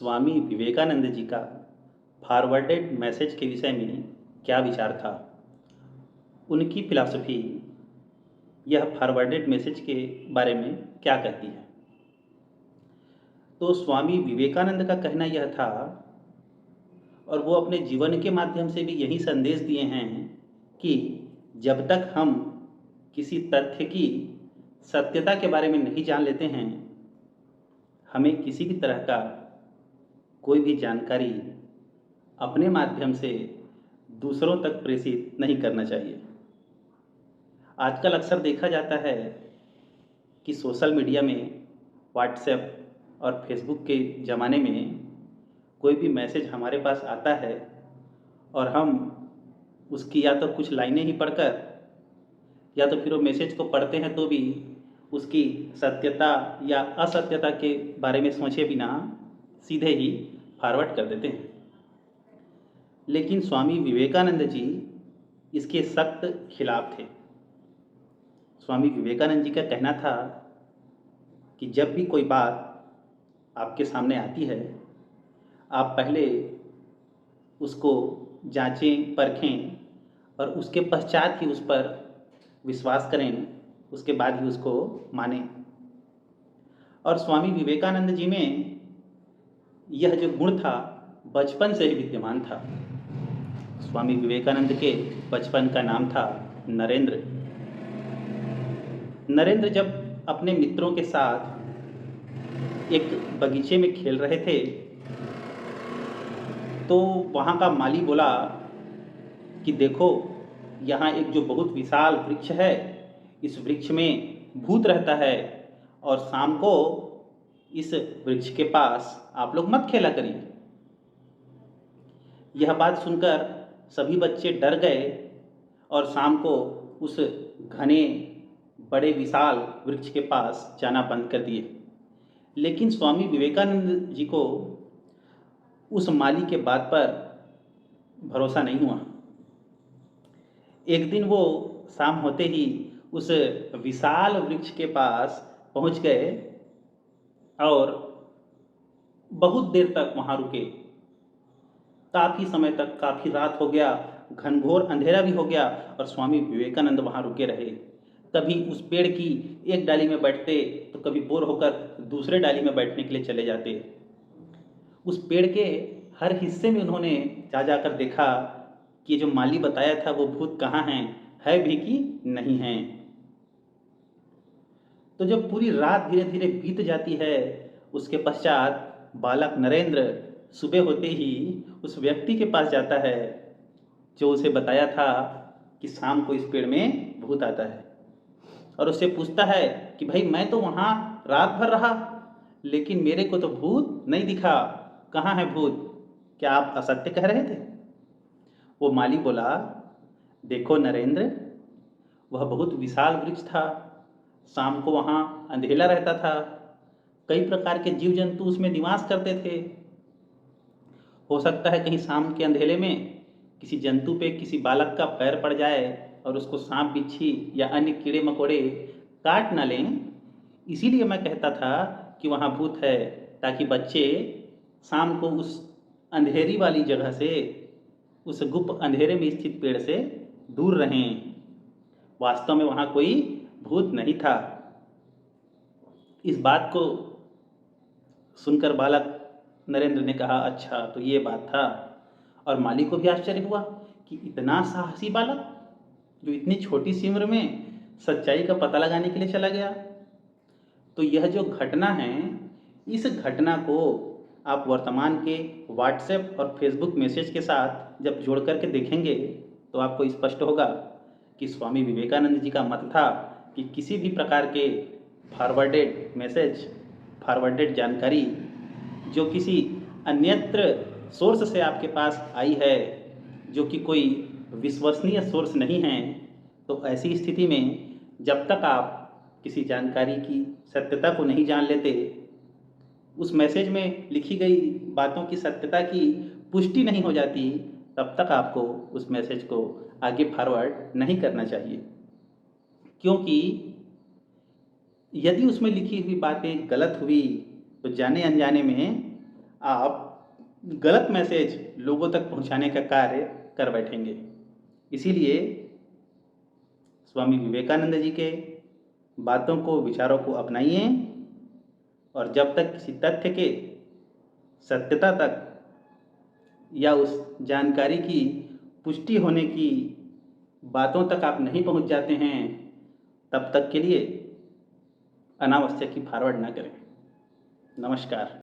स्वामी विवेकानंद जी का forwarded message के विषय में क्या विचार था। उनकी फिलॉसफी यह फॉरवर्डेड मैसेज के बारे में क्या कहती है। तो स्वामी विवेकानंद का कहना यह था और वो अपने जीवन के माध्यम से भी यही संदेश दिए हैं कि जब तक हम किसी तथ्य की सत्यता के बारे में नहीं जान लेते हैं, हमें किसी भी तरह का कोई भी जानकारी अपने माध्यम से दूसरों तक प्रेषित नहीं करना चाहिए। आजकल अक्सर देखा जाता है कि सोशल मीडिया में, व्हाट्सएप और फेसबुक के ज़माने में कोई भी मैसेज हमारे पास आता है और हम उसकी या तो कुछ लाइनें ही पढ़कर या तो फिर वो मैसेज को पढ़ते हैं तो भी उसकी सत्यता या असत्यता के बारे में सोचे बिना सीधे ही फॉरवर्ड कर देते हैं। लेकिन स्वामी विवेकानंद जी इसके सख्त खिलाफ थे। स्वामी विवेकानंद जी का कहना था कि जब भी कोई बात आपके सामने आती है, आप पहले उसको जांचें, परखें और उसके पश्चात ही उस पर विश्वास करें, उसके बाद ही उसको मानें। और स्वामी विवेकानंद जी में यह जो गुण था बचपन से ही विद्यमान था। स्वामी विवेकानंद के बचपन का नाम था नरेंद्र। नरेंद्र जब अपने मित्रों के साथ एक बगीचे में खेल रहे थे तो वहाँ का माली बोला कि देखो, यहाँ एक जो बहुत विशाल वृक्ष है, इस वृक्ष में भूत रहता है और शाम को इस वृक्ष के पास आप लोग मत खेला करिए। यह बात सुनकर सभी बच्चे डर गए और शाम को उस घने बड़े विशाल वृक्ष के पास जाना बंद कर दिए। लेकिन स्वामी विवेकानंद जी को उस माली के बात पर भरोसा नहीं हुआ। एक दिन वो शाम होते ही उस विशाल वृक्ष के पास पहुंच गए और बहुत देर तक वहां रुके। काफ़ी समय तक, काफ़ी रात हो गया, घनघोर अंधेरा भी हो गया और स्वामी विवेकानंद वहाँ रुके रहे। कभी उस पेड़ की एक डाली में बैठते तो कभी बोर होकर दूसरे डाली में बैठने के लिए चले जाते। उस पेड़ के हर हिस्से में उन्होंने जा जाकर देखा कि जो माली बताया था वो भूत कहाँ हैं, है भी कि नहीं हैं। तो जब पूरी रात धीरे धीरे बीत जाती है, उसके पश्चात बालक नरेंद्र सुबह होते ही उस व्यक्ति के पास जाता है जो उसे बताया था कि शाम को इस पेड़ में भूत आता है, और उससे पूछता है कि भाई, मैं तो वहाँ रात भर रहा लेकिन मेरे को तो भूत नहीं दिखा, कहाँ है भूत, क्या आप असत्य कह रहे थे? वो माली बोला, देखो नरेंद्र, वह बहुत विशाल वृक्ष था, शाम को वहाँ अंधेला रहता था, कई प्रकार के जीव जंतु उसमें निवास करते थे। हो सकता है कहीं शाम के अंधेले में किसी जंतु पे किसी बालक का पैर पड़ जाए और उसको सांप, बिच्छी या अन्य कीड़े मकोड़े काट ना लें। इसीलिए मैं कहता था कि वहाँ भूत है, ताकि बच्चे शाम को उस अंधेरी वाली जगह से, उस गुप्त अंधेरे में स्थित पेड़ से दूर रहें। वास्तव में वहाँ कोई भूत नहीं था। इस बात को सुनकर बालक नरेंद्र ने कहा, अच्छा तो ये बात था। और माली को भी आश्चर्य हुआ कि इतना साहसी बालक जो इतनी छोटी सी उम्र में सच्चाई का पता लगाने के लिए चला गया। तो यह जो घटना है, इस घटना को आप वर्तमान के व्हाट्सएप और फेसबुक मैसेज के साथ जब जोड़ करके देखेंगे तो आपको स्पष्ट होगा कि स्वामी विवेकानंद जी का मत था कि किसी भी प्रकार के फॉरवर्डेड मैसेज, फॉरवर्डेड जानकारी जो किसी अन्यत्र सोर्स से आपके पास आई है, जो कि कोई विश्वसनीय सोर्स नहीं है, तो ऐसी स्थिति में जब तक आप किसी जानकारी की सत्यता को नहीं जान लेते, उस मैसेज में लिखी गई बातों की सत्यता की पुष्टि नहीं हो जाती, तब तक आपको उस मैसेज को आगे फॉरवर्ड नहीं करना चाहिए। क्योंकि यदि उसमें लिखी हुई बातें गलत हुई तो जाने अनजाने में आप गलत मैसेज लोगों तक पहुंचाने का कार्य कर बैठेंगे। इसीलिए स्वामी विवेकानंद जी के बातों को, विचारों को अपनाइए और जब तक किसी तथ्य के सत्यता तक या उस जानकारी की पुष्टि होने की बातों तक आप नहीं पहुंच जाते हैं, तब तक के लिए अनावश्यक ही फॉरवर्ड ना करें। नमस्कार।